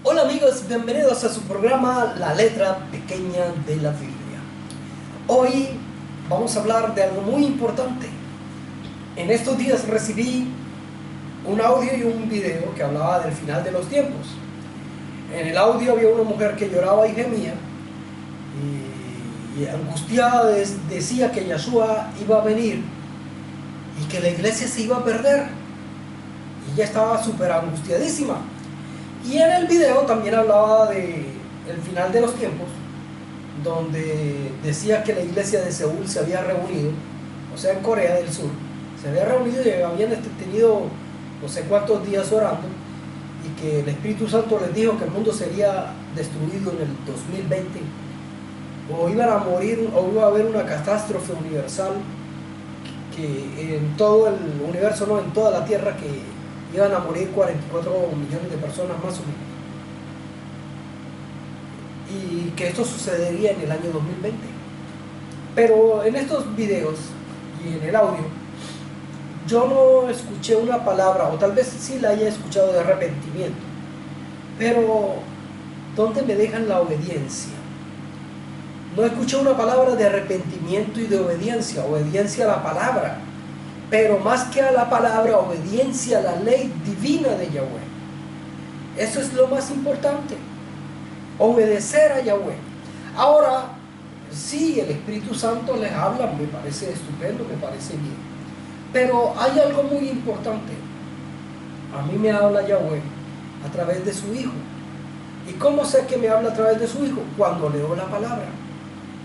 Hola amigos, bienvenidos a su programa La Letra Pequeña de la Biblia. Hoy vamos a hablar de algo muy importante. En estos días recibí un audio y un video que hablaba del final de los tiempos. En el audio había una mujer que lloraba y gemía y angustiada decía que Yeshua iba a venir y que la iglesia se iba a perder. Y ella estaba súper angustiadísima. Y en el video también hablaba de el final de los tiempos, donde decía que la iglesia de Seúl se había reunido, o sea, en Corea del Sur, se había reunido y habían tenido no sé cuántos días orando, y que el Espíritu Santo les dijo que el mundo sería destruido en el 2020, o iban a morir, o iba a haber una catástrofe universal, que en todo el universo, no, en toda la tierra, que iban a morir 44 millones de personas más o menos, y que esto sucedería en el año 2020. Pero en estos videos y en el audio yo no escuché una palabra, o tal vez sí la haya escuchado, de arrepentimiento, pero ¿dónde me dejan la obediencia? No escuché una palabra de arrepentimiento y de obediencia a la palabra, pero más que a la palabra, obediencia a la ley divina de Yahweh. Eso es lo más importante, obedecer a Yahweh. Ahora, sí, el Espíritu Santo les habla, me parece estupendo, me parece bien, pero hay algo muy importante. A mí me habla Yahweh a través de su Hijo. ¿Y cómo sé que me habla a través de su Hijo? Cuando leo la palabra,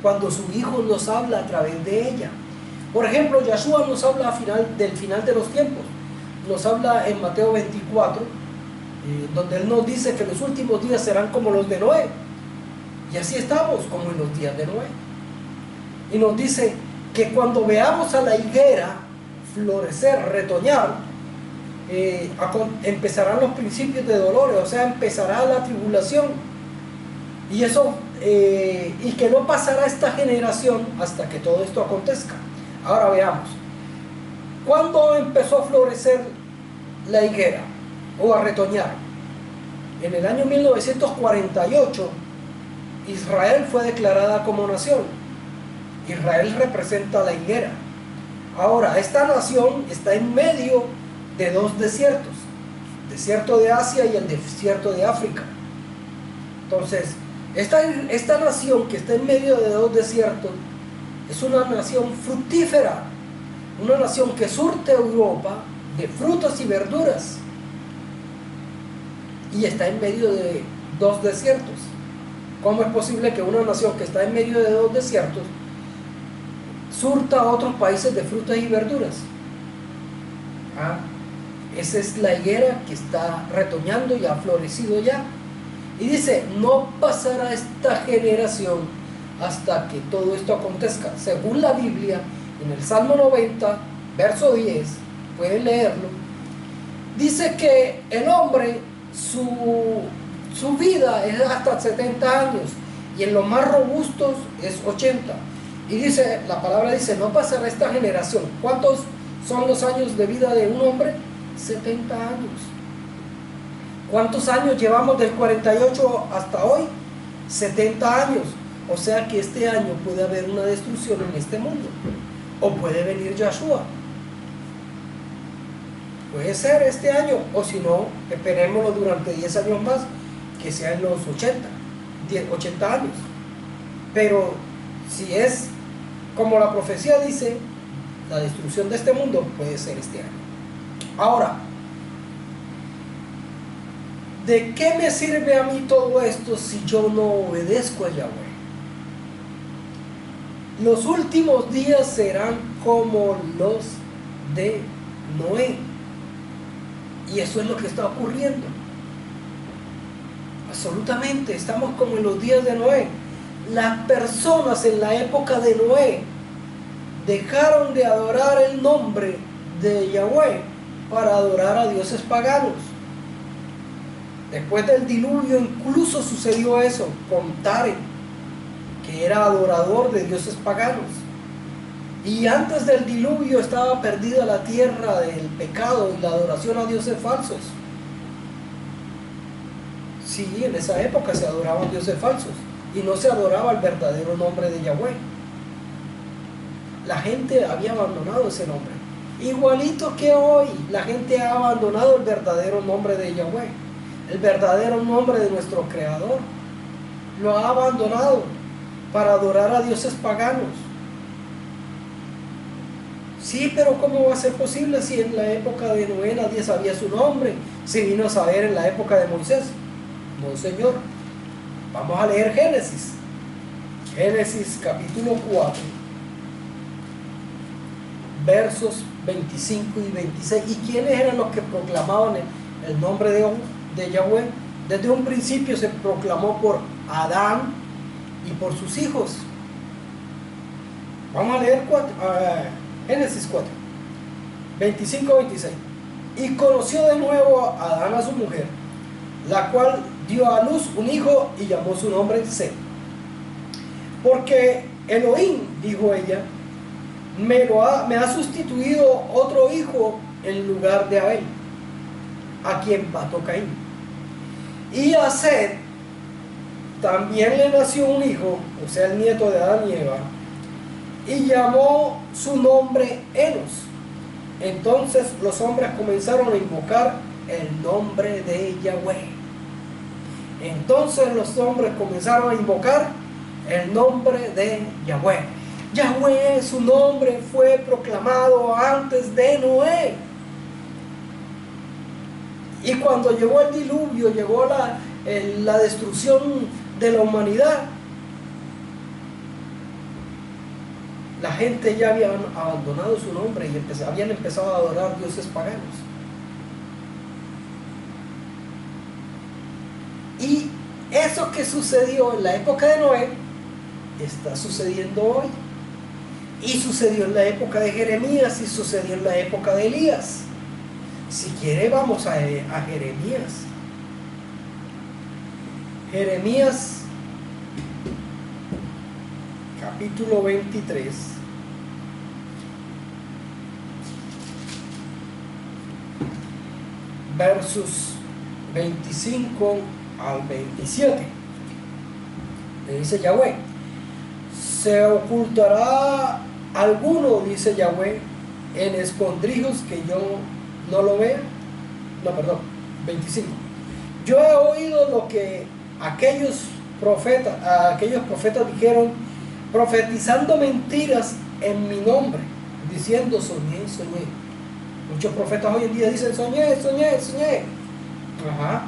cuando su Hijo nos habla a través de ella. Por ejemplo, Yeshua nos habla del final de los tiempos. Nos habla en Mateo 24, donde Él nos dice que los últimos días serán como los de Noé. Y así estamos, como en los días de Noé. Y nos dice que cuando veamos a la higuera florecer, retoñar, empezarán los principios de dolores, o sea, empezará la tribulación. Y eso, y que no pasará esta generación hasta que todo esto acontezca. Ahora veamos, ¿cuándo empezó a florecer la higuera o a retoñar? En el año 1948, Israel fue declarada como nación. Israel representa la higuera. Ahora, esta nación está en medio de dos desiertos, el desierto de Asia y el desierto de África. Entonces, esta nación que está en medio de dos desiertos es una nación fructífera, una nación que surte a Europa de frutas y verduras, y está en medio de dos desiertos. ¿Cómo es posible que una nación que está en medio de dos desiertos surta a otros países de frutas y verduras? Esa es la higuera que está retoñando y ha florecido ya. Y dice, no pasará esta generación hasta que todo esto acontezca. Según la Biblia, en el Salmo 90, verso 10, pueden leerlo, dice que el hombre, su vida es hasta 70 años, y en los más robustos es 80. Y dice, la palabra dice, no pasará esta generación. ¿Cuántos son los años de vida de un hombre? 70 años. ¿Cuántos años llevamos del 48 hasta hoy? 70 años. O sea que este año puede haber una destrucción en este mundo, o puede venir Yeshua. Puede ser este año, o si no, esperémoslo durante 10 años más, que sea en los 80 años. Pero si es como la profecía dice, la destrucción de este mundo puede ser este año. Ahora, ¿de qué me sirve a mí todo esto si yo no obedezco a Yahweh? Los últimos días serán como los de Noé. Y eso es lo que está ocurriendo. Absolutamente, estamos como en los días de Noé. Las personas en la época de Noé dejaron de adorar el nombre de Yahweh para adorar a dioses paganos. Después del diluvio incluso sucedió eso con Tare, que era adorador de dioses paganos. Y antes del diluvio estaba perdida la tierra del pecado y la adoración a dioses falsos. Sí, en esa época se adoraban dioses falsos y no se adoraba el verdadero nombre de Yahweh. La gente había abandonado ese nombre. Igualito que hoy, la gente ha abandonado el verdadero nombre de Yahweh, el verdadero nombre de nuestro Creador. Lo ha abandonado para adorar a dioses paganos. Sí, pero ¿cómo va a ser posible si en la época de Noé nadie sabía su nombre? Se vino a saber en la época de Moisés. No, señor. Vamos a leer Génesis. Génesis capítulo 4, versos 25 y 26. ¿Y quiénes eran los que proclamaban el nombre de Yahweh? Desde un principio se proclamó por Adán y por sus hijos. Vamos a leer Génesis 4, 25-26. Y conoció de nuevo a Adán a su mujer, la cual dio a luz un hijo y llamó su nombre Set. Porque Elohim, dijo ella, me ha sustituido otro hijo en lugar de Abel, a quien mató Caín. Y a Set también le nació un hijo, o sea, el nieto de Adán y Eva, y llamó su nombre Enos. Entonces los hombres comenzaron a invocar el nombre de Yahweh. Entonces los hombres comenzaron a invocar el nombre de Yahweh. Yahweh, su nombre fue proclamado antes de Noé. Y cuando llegó el diluvio, llegó la destrucción de la humanidad, la gente ya había abandonado su nombre y habían empezado a adorar dioses paganos. Y eso que sucedió en la época de Noé está sucediendo hoy. Y sucedió en la época de Jeremías y sucedió en la época de Elías. Si quiere, vamos a Jeremías. Jeremías capítulo 23, versos 25 al 27. Le dice Yahweh: ¿se ocultará alguno, dice Yahweh, en escondrijos que yo no lo vea? No, perdón, 25. Yo he oído lo que aquellos profetas dijeron, profetizando mentiras en mi nombre, diciendo soñé, soñé. Muchos profetas hoy en día dicen soñé, soñé, soñé. Ajá.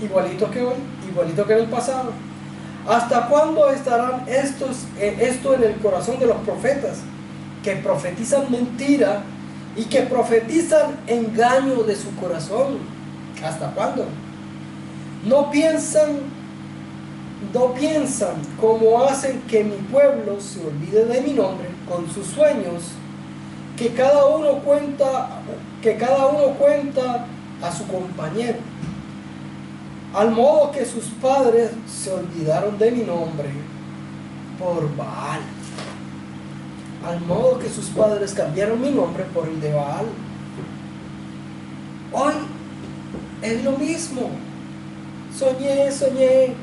Igualito que hoy, igualito que en el pasado. ¿Hasta cuándo estarán esto en el corazón de los profetas, que profetizan mentira y que profetizan engaño de su corazón? ¿Hasta cuándo? No piensan como hacen que mi pueblo se olvide de mi nombre con sus sueños, que cada uno cuenta a su compañero, al modo que sus padres se olvidaron de mi nombre por Baal. Al modo que sus padres cambiaron mi nombre por el de Baal. Hoy es lo mismo. Soñé, soñé.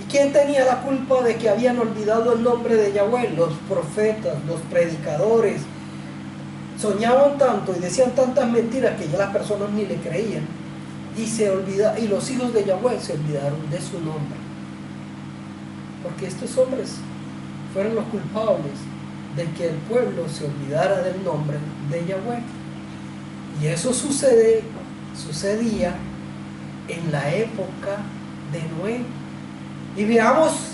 ¿Y quién tenía la culpa de que habían olvidado el nombre de Yahweh? Los profetas, los predicadores. Soñaban tanto y decían tantas mentiras que ya las personas ni le creían. Y los hijos de Yahweh se olvidaron de su nombre. Porque estos hombres fueron los culpables de que el pueblo se olvidara del nombre de Yahweh. Y eso sucedía en la época de Noé. Y veamos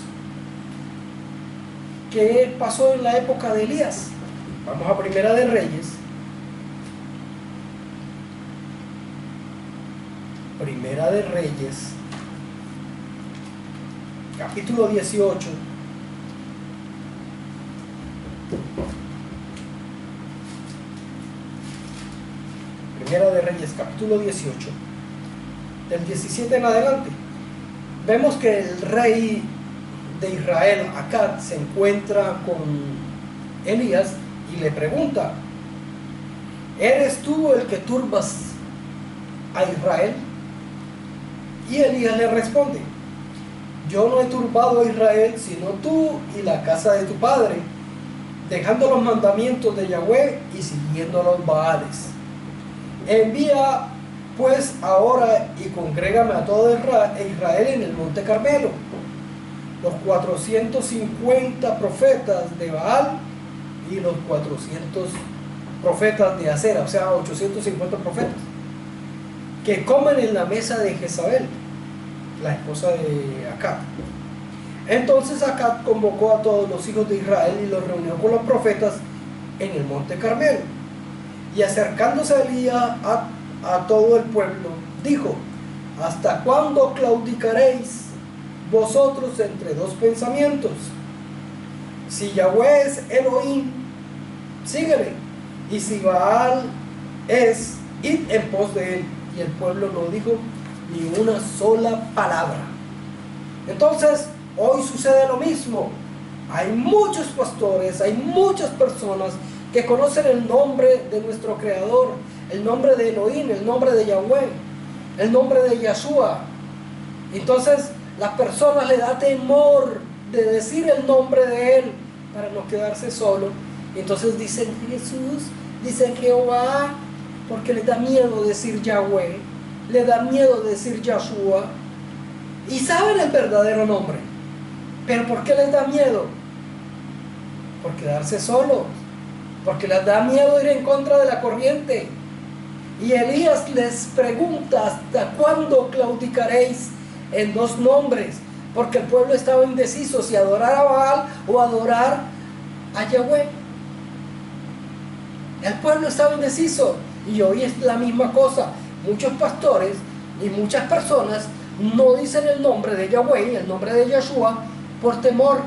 qué pasó en la época de Elías. Vamos a Primera de Reyes. Primera de Reyes, capítulo 18. Primera de Reyes, capítulo 18, del 17 en adelante. Vemos que el rey de Israel, Acab, se encuentra con Elías y le pregunta: ¿eres tú el que turbas a Israel? Y Elías le responde: yo no he turbado a Israel, sino tú y la casa de tu padre, dejando los mandamientos de Yahweh y siguiendo los Baales. Envía pues ahora y congrégame a todo Israel en el monte Carmelo, los 450 profetas de Baal y los 400 profetas de Acera, o sea, 850 profetas, que comen en la mesa de Jezabel, la esposa de Acab. Entonces Acab convocó a todos los hijos de Israel y los reunió con los profetas en el monte Carmelo. Y acercándose a Elías a todo el pueblo, dijo: ¿hasta cuándo claudicaréis vosotros entre dos pensamientos? Si Yahweh es Elohim, síguele, y si Baal es, id en pos de él. Y el pueblo no dijo ni una sola palabra. Entonces, hoy sucede lo mismo. Hay muchos pastores, hay muchas personas que conocen el nombre de nuestro Creador, el nombre de Elohim, el nombre de Yahweh, el nombre de Yahshua. Entonces, las personas le da temor de decir el nombre de Él para no quedarse solo. Entonces dicen Jesús, dicen Jehová, porque les da miedo decir Yahweh, les da miedo decir Yahshua, y saben el verdadero nombre. ¿Pero por qué les da miedo? Por quedarse solos, porque les da miedo ir en contra de la corriente. Y Elías les pregunta: ¿hasta cuándo claudicaréis en dos nombres? Porque el pueblo estaba indeciso si adorar a Baal o adorar a Yahweh. El pueblo estaba indeciso, y hoy es la misma cosa. Muchos pastores y muchas personas no dicen el nombre de Yahweh, el nombre de Yahshua, por temor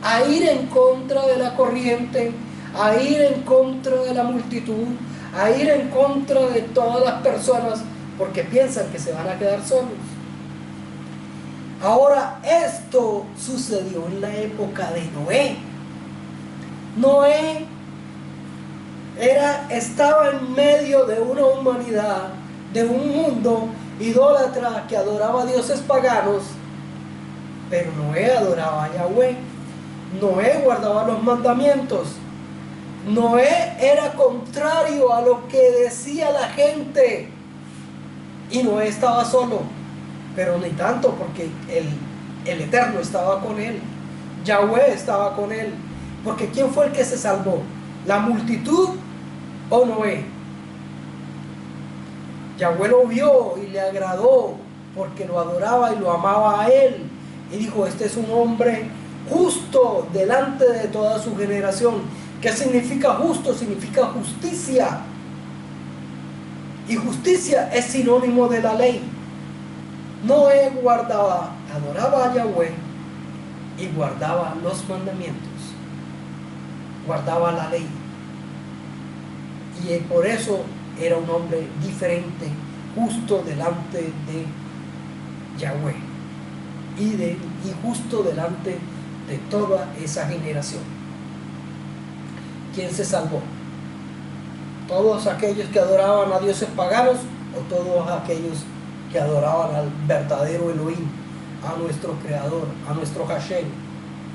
a ir en contra de la corriente, a ir en contra de la multitud, a ir en contra de todas las personas, porque piensan que se van a quedar solos. Ahora, esto sucedió en la época de Noé. Noé estaba en medio de una humanidad, de un mundo idólatra que adoraba a dioses paganos, pero Noé adoraba a Yahweh. Noé guardaba los mandamientos. Noé era contrario a lo que decía la gente, y Noé estaba solo, pero ni tanto, porque el Eterno estaba con él, Yahweh estaba con él. Porque ¿quién fue el que se salvó? ¿La multitud o Noé? Yahweh lo vio y le agradó, porque lo adoraba y lo amaba a él, y dijo: este es un hombre justo delante de toda su generación. ¿Qué significa justo? Significa justicia, y justicia es sinónimo de la ley. Noé adoraba a Yahweh y guardaba los mandamientos, guardaba la ley, y por eso era un hombre diferente, justo delante de Yahweh y justo delante de toda esa generación. ¿Quién se salvó? ¿Todos aquellos que adoraban a dioses paganos, o todos aquellos que adoraban al verdadero Elohim, a nuestro Creador, a nuestro Hashem,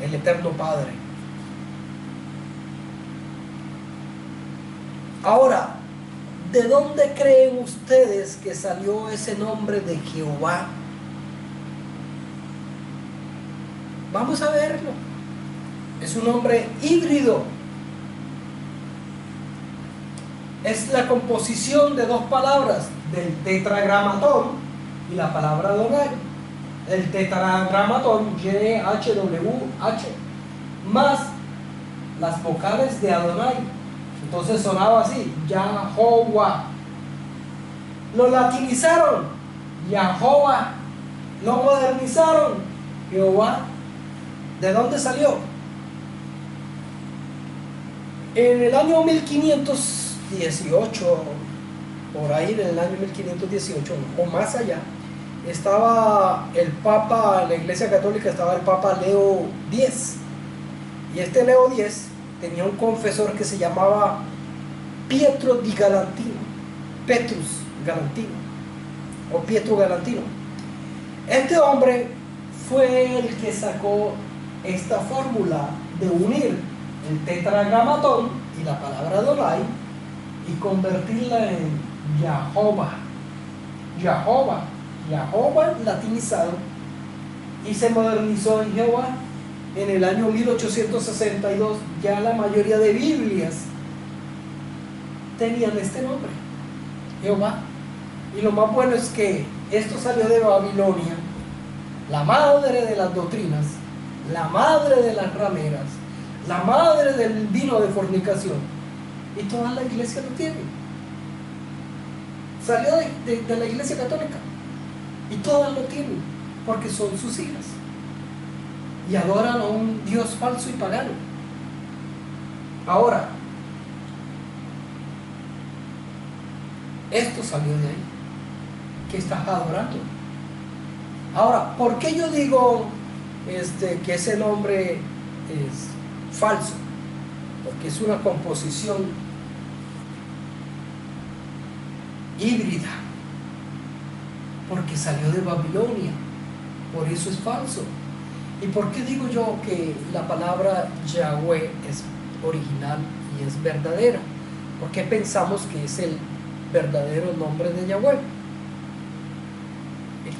el Eterno Padre? Ahora, ¿de dónde creen ustedes que salió ese nombre de Jehová? Vamos a verlo. Es un nombre híbrido. Es la composición de dos palabras, del tetragramatón y la palabra Adonai. El tetragramatón, YHWH, más las vocales de Adonai. Entonces sonaba así: Yahová. Lo latinizaron, Yahová. Lo modernizaron, Jehová. ¿De dónde salió? En el año 1518, por ahí, en el año 1518 o más allá, estaba el Papa, en la Iglesia Católica estaba el Papa Leo X. Y este Leo X tenía un confesor que se llamaba Pietro di Galantino, Petrus Galantino, o Pietro Galantino. Este hombre fue el que sacó esta fórmula de unir el tetragramatón y la palabra Adonai y convertirla en Jehová. Jehová latinizado, y se modernizó en Jehová. En el año 1862 ya la mayoría de Biblias tenían este nombre, Jehová. Y lo más bueno es que esto salió de Babilonia, la madre de las doctrinas, la madre de las rameras, la madre del vino de fornicación, y toda la iglesia lo tiene. Salió de la iglesia católica y todas lo tienen porque son sus hijas y adoran a un Dios falso y pagano. Ahora, esto salió de ahí. ¿Qué estás adorando? Ahora, ¿por qué yo digo que ese nombre es falso? Porque es una composición híbrida, porque salió de Babilonia, por eso es falso. ¿Y por qué digo yo que la palabra Yahweh es original y es verdadera? Porque pensamos que es el verdadero nombre de Yahweh,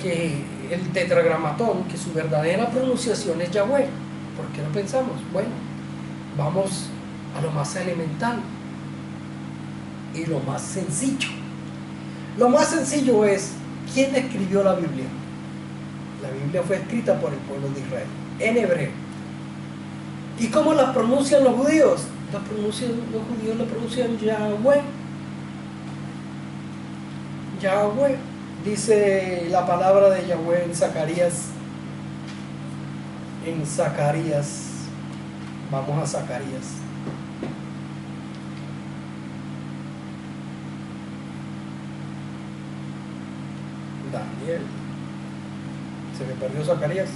que el tetragramatón, que su verdadera pronunciación es Yahweh. ¿Por qué lo pensamos? Bueno, vamos a lo más elemental y lo más sencillo. Lo más sencillo es, ¿quién escribió la Biblia? La Biblia fue escrita por el pueblo de Israel, en hebreo. ¿Y cómo la pronuncian los judíos? Los judíos la pronuncian Yahweh. Yahweh. Dice la palabra de Yahweh en Zacarías. Vamos a Zacarías. Daniel. Se me perdió Zacarías.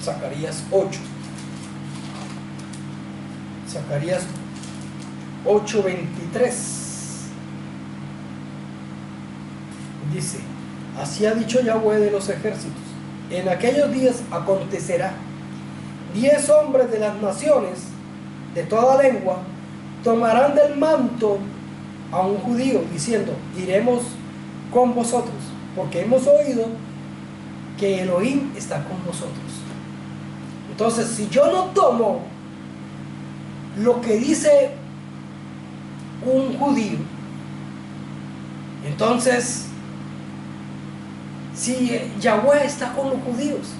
Zacarías 8. Zacarías 8:23 dice: así ha dicho Yahweh de los ejércitos, en aquellos días acontecerá, 10 hombres de las naciones, de toda lengua, tomarán del manto a un judío, diciendo: iremos con vosotros, porque hemos oído que Elohim está con vosotros. Entonces, si yo no tomo lo que dice un judío, entonces, si Yahweh está con los judíos,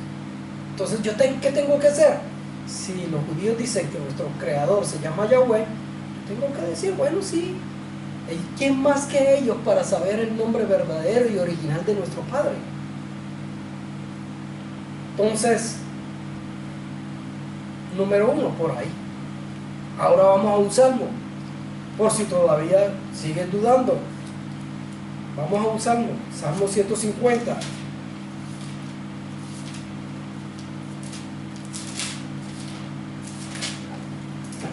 entonces ¿qué tengo que hacer? Si los judíos dicen que nuestro creador se llama Yahweh, tengo que decir, bueno, sí, ¿quién más que ellos para saber el nombre verdadero y original de nuestro Padre? Entonces, número 1, por ahí. Ahora vamos a un salmo, por si todavía siguen dudando. Vamos a un salmo, Salmo 150.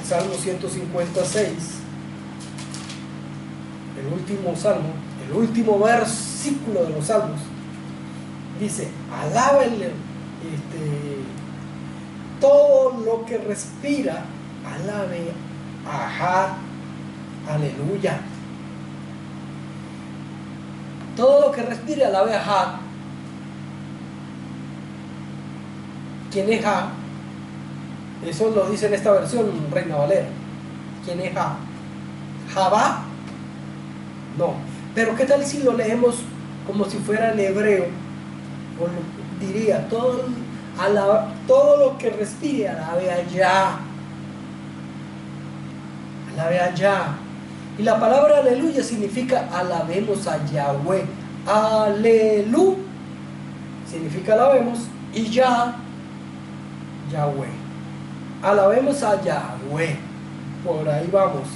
Salmo 156, el último salmo, el último versículo de los salmos, dice: alábenle todo lo que respira, alabe a aleluya. Todo lo que respire, alabe a Jah. ¿Quién es Jah? Eso lo dice en esta versión, Reina Valera. ¿Quién es Jah? ¿Javá? No. Pero ¿qué tal si lo leemos como si fuera en hebreo? Diría, todo lo que respire, alabe a Yah. Alabe a Yah. Y la palabra aleluya significa alabemos a Yahweh. Alelu significa alabemos, y Yah, Yahweh. Alabemos a Yahweh. Por ahí vamos.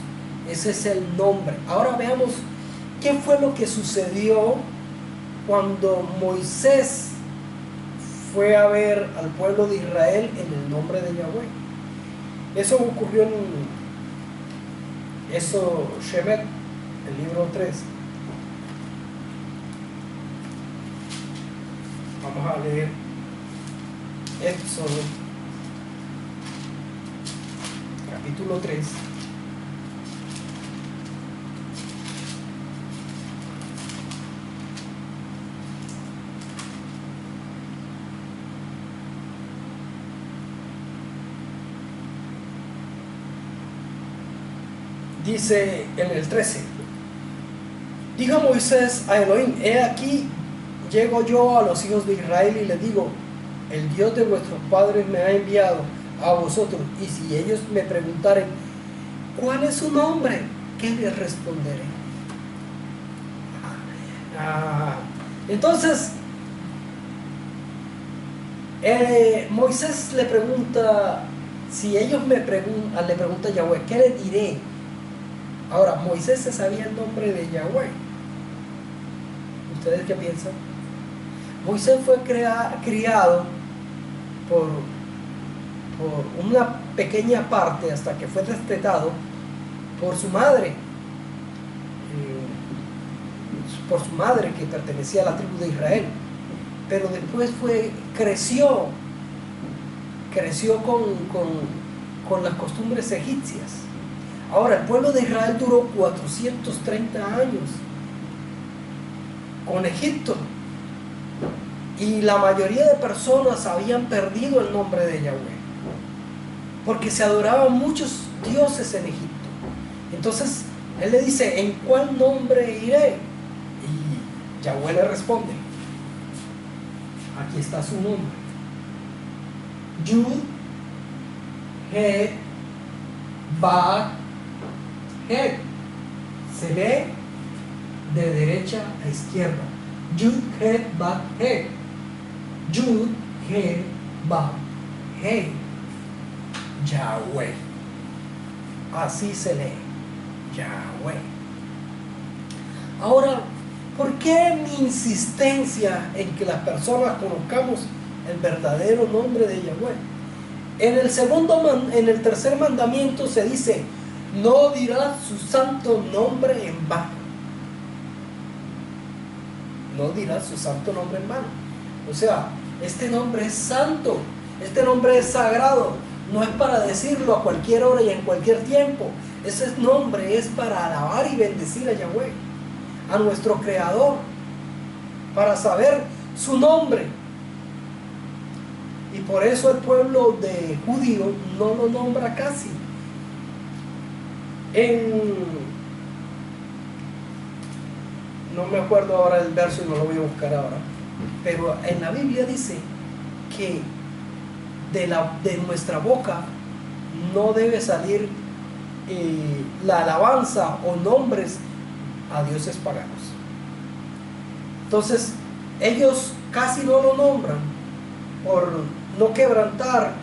Ese es el nombre. Ahora veamos qué fue lo que sucedió cuando Moisés fue a ver al pueblo de Israel en el nombre de Yahweh. Eso ocurrió en Shemet, el libro 3. Vamos a leer Éxodo, capítulo 3. Dice en el 13: dijo Moisés a Elohim: he aquí, llego yo a los hijos de Israel y les digo: el Dios de vuestros padres me ha enviado a vosotros, y si ellos me preguntaren ¿cuál es su nombre?, ¿qué les responderé? Entonces Moisés le pregunta, si ellos le pregunta a Yahweh, ¿qué le diré? Ahora, Moisés se sabía el nombre de Yahweh. ¿Ustedes qué piensan? Moisés fue criado por una pequeña parte, hasta que fue destetado por su madre, que pertenecía a la tribu de Israel. Pero después creció con las costumbres egipcias. Ahora, el pueblo de Israel duró 430 años con Egipto, y la mayoría de personas habían perdido el nombre de Yahweh, porque se adoraban muchos dioses en Egipto. Entonces él le dice: ¿en cuál nombre iré? Y Yahweh le responde: aquí está su nombre, Yud, He, Ba, He. Se lee de derecha a izquierda: Yud, He, Ba, He. Yud, He, Ba, He. Yahweh. Así se lee, Yahweh. Ahora, ¿por qué mi insistencia en que las personas conozcamos el verdadero nombre de Yahweh? En el tercer mandamiento se dice: no dirás su santo nombre en vano. No dirás su santo nombre en vano. O sea, este nombre es santo, este nombre es sagrado. No es para decirlo a cualquier hora y en cualquier tiempo. Ese nombre es para alabar y bendecir a Yahweh, a nuestro Creador, para saber su nombre. Y por eso el pueblo de judío no lo nombra casi. No me acuerdo ahora el verso y no lo voy a buscar ahora, pero en la Biblia dice que de nuestra boca no debe salir la alabanza o nombres a dioses paganos. Entonces ellos casi no lo nombran por no quebrantar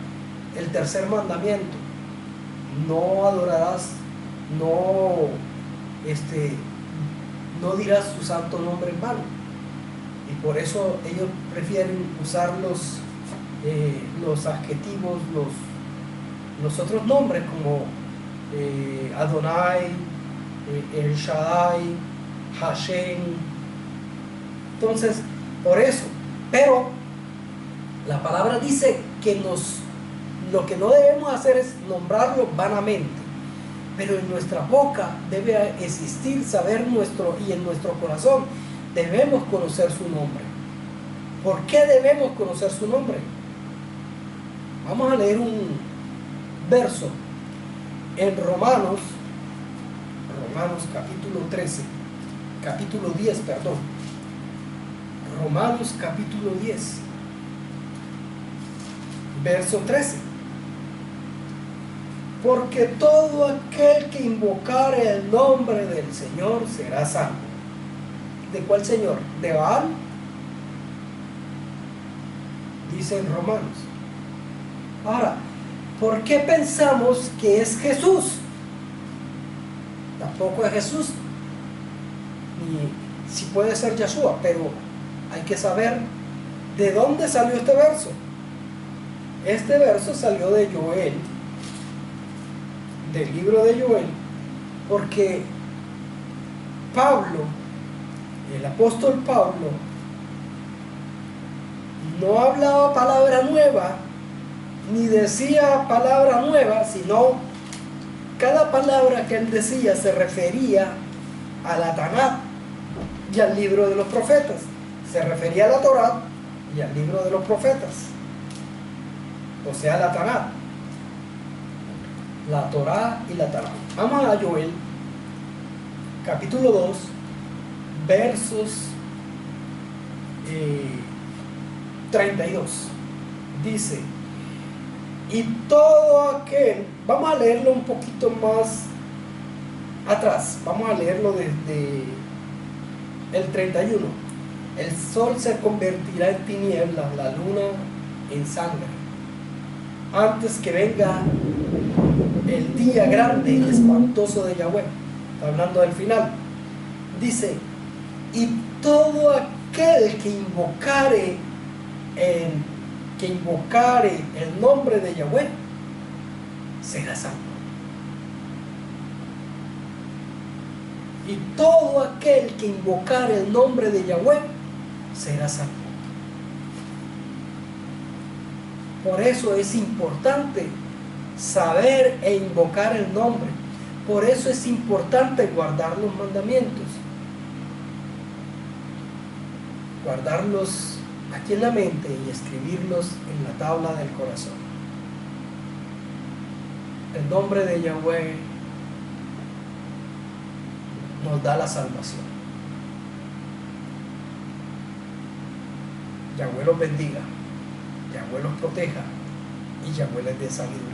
el tercer mandamiento: no adorarás, no dirás su santo nombre en vano. Y por eso ellos prefieren usar los adjetivos, los otros nombres, como Adonai, El Shaddai, Hashem. Entonces, por eso. Pero la palabra dice que lo que no debemos hacer es nombrarlo vanamente, pero en nuestra boca debe existir saber y en nuestro corazón debemos conocer su nombre. ¿Por qué debemos conocer su nombre? Vamos a leer un verso en Romanos capítulo 10, perdón. Romanos capítulo 10, verso 13. Porque todo aquel que invocare el nombre del Señor será salvo. ¿De cuál Señor? ¿De Baal? Dice en Romanos. Ahora, ¿por qué pensamos que es Jesús? Tampoco es Jesús, ni si puede ser Yeshua, pero hay que saber de dónde salió este verso. Este verso salió de Joel, del libro de Joel, porque Pablo, el apóstol Pablo, no hablaba palabra nueva, ni decía palabra nueva, sino cada palabra que él decía se refería a la Tanakh y al libro de los profetas. Se refería a la Torá y al libro de los profetas. O sea, la Tanakh. La Torá y la Tanakh. Vamos a Joel, capítulo 2, versos 32. Dice: y todo aquel, vamos a leerlo un poquito más atrás, vamos a leerlo desde el 31. El sol se convertirá en tinieblas, la luna en sangre, antes que venga el día grande y espantoso de Yahweh. Está hablando del final. Dice: y todo aquel que invocare el nombre de Yahweh será salvo. Y todo aquel que invocare el nombre de Yahweh será salvo. Por eso es importante saber e invocar el nombre. Por eso es importante guardar los mandamientos. Guardarlos aquí en la mente y escribirlos en la tabla del corazón. El nombre de Yahweh nos da la salvación. Yahweh los bendiga, Yahweh los proteja y Yahweh les dé sabiduría.